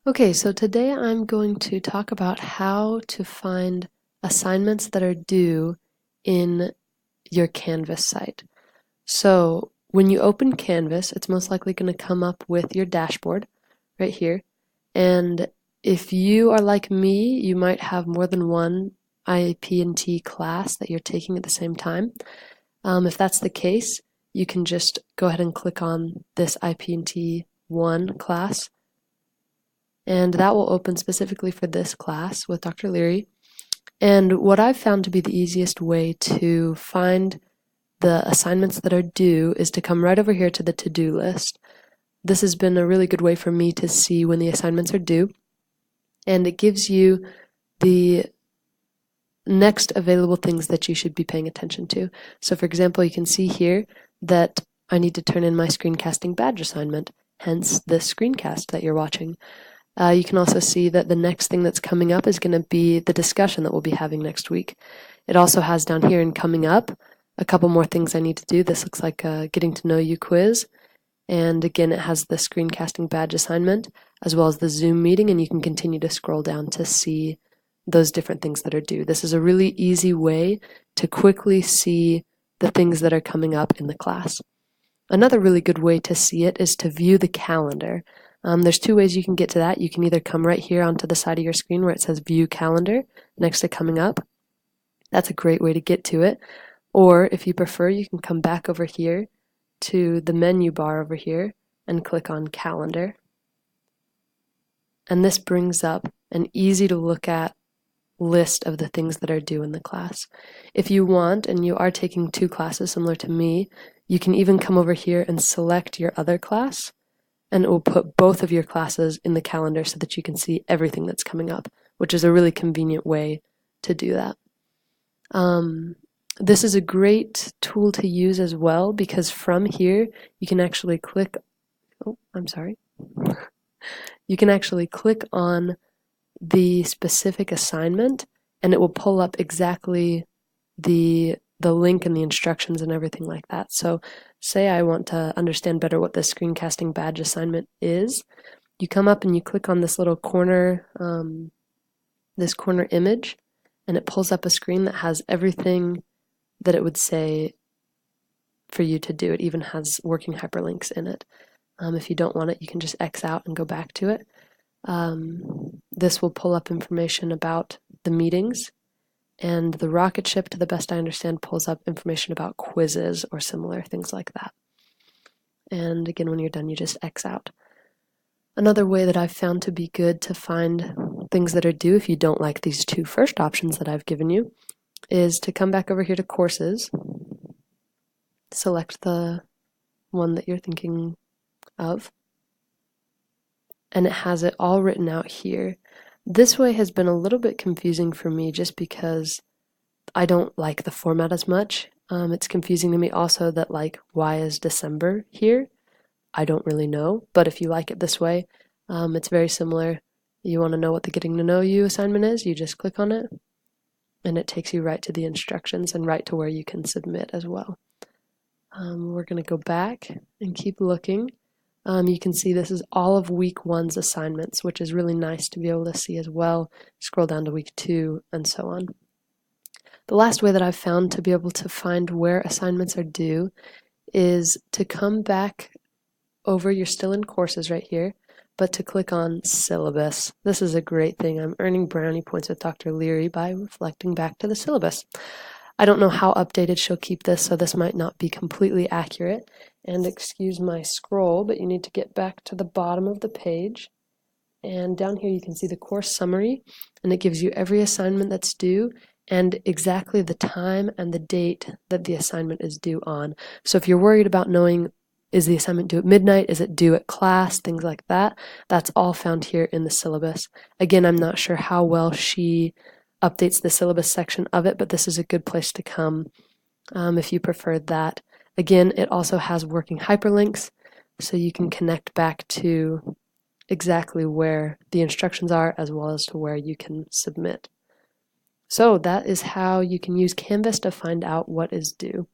Okay, so today I'm going to talk about how to find assignments that are due in your Canvas site. So when you open Canvas, it's most likely going to come up with your dashboard right here. And if you are like me, you might have more than one IP&T class that you're taking at the same time. If that's the case, you can just go ahead and click on this IP&T 1 class, and that will open specifically for this class with Dr. Leary. And what I've found to be the easiest way to find the assignments that are due is to come right over here to the to-do list. This has been a really good way for me to see when the assignments are due, and it gives you the next available things that you should be paying attention to. So for example, you can see here that I need to turn in my screencasting badge assignment, hence this screencast that you're watching. You can also see that the next thing that's coming up is going to be the discussion that we'll be having next week. It also has down here in coming up a couple more things I need to do. This looks like a getting to know you quiz. And again, it has the screencasting badge assignment as well as the Zoom meeting, and you can continue to scroll down to see those different things that are due. This is a really easy way to quickly see the things that are coming up in the class. Another really good way to see it is to view the calendar. There's two ways you can get to that. You can either come right here onto the side of your screen where it says View Calendar next to Coming Up. That's a great way to get to it. Or if you prefer, you can come back over here to the menu bar over here and click on Calendar. And this brings up an easy to look at list of the things that are due in the class. If you want, and you are taking two classes similar to me, you can even come over here and select your other class, and it will put both of your classes in the calendar so that you can see everything that's coming up, which is a really convenient way to do that. This is a great tool to use as well because from here you can actually click, you can actually click on the specific assignment and it will pull up exactly the link and the instructions and everything like that. So say I want to understand better what the screencasting badge assignment is. You come up and you click on this little corner, this corner image, and it pulls up a screen that has everything that it would say for you to do. It even has working hyperlinks in it. If you don't want it, you can just X out and go back to it. This will pull up information about the meetings, and the rocket ship, to the best I understand, pulls up information about quizzes or similar things like that. And again, when you're done, you just X out. Another way that I've found to be good to find things that are due if you don't like these two first options that I've given you is to come back over here to courses, select the one that you're thinking of, and it has it all written out here. This way has been a little bit confusing for me just because I don't like the format as much. It's confusing to me also that why is December here? I don't really know, but if you like it this way, it's very similar. You want to know what the getting to know you assignment is, you just click on it and it takes you right to the instructions and right to where you can submit as well. We're going to go back and keep looking. You can see this is all of week 1's assignments, which is really nice to be able to see as well. Scroll down to week 2 and so on. The last way that I've found to be able to find where assignments are due is to come back over, you're still in courses right here, but to click on syllabus. This is a great thing. I'm earning brownie points with Dr. Leary by reflecting back to the syllabus. I don't know how updated she'll keep this, so this might not be completely accurate. And excuse my scroll, but you need to get back to the bottom of the page. And down here you can see the course summary, and it gives you every assignment that's due and exactly the time and the date that the assignment is due on. So if you're worried about knowing, is the assignment due at midnight, is it due at class, things like that, that's all found here in the syllabus. Again, I'm not sure how well she updates the syllabus section of it, but this is a good place to come if you preferred that. Again, it also has working hyperlinks, so you can connect back to exactly where the instructions are as well as to where you can submit. So that is how you can use Canvas to find out what is due.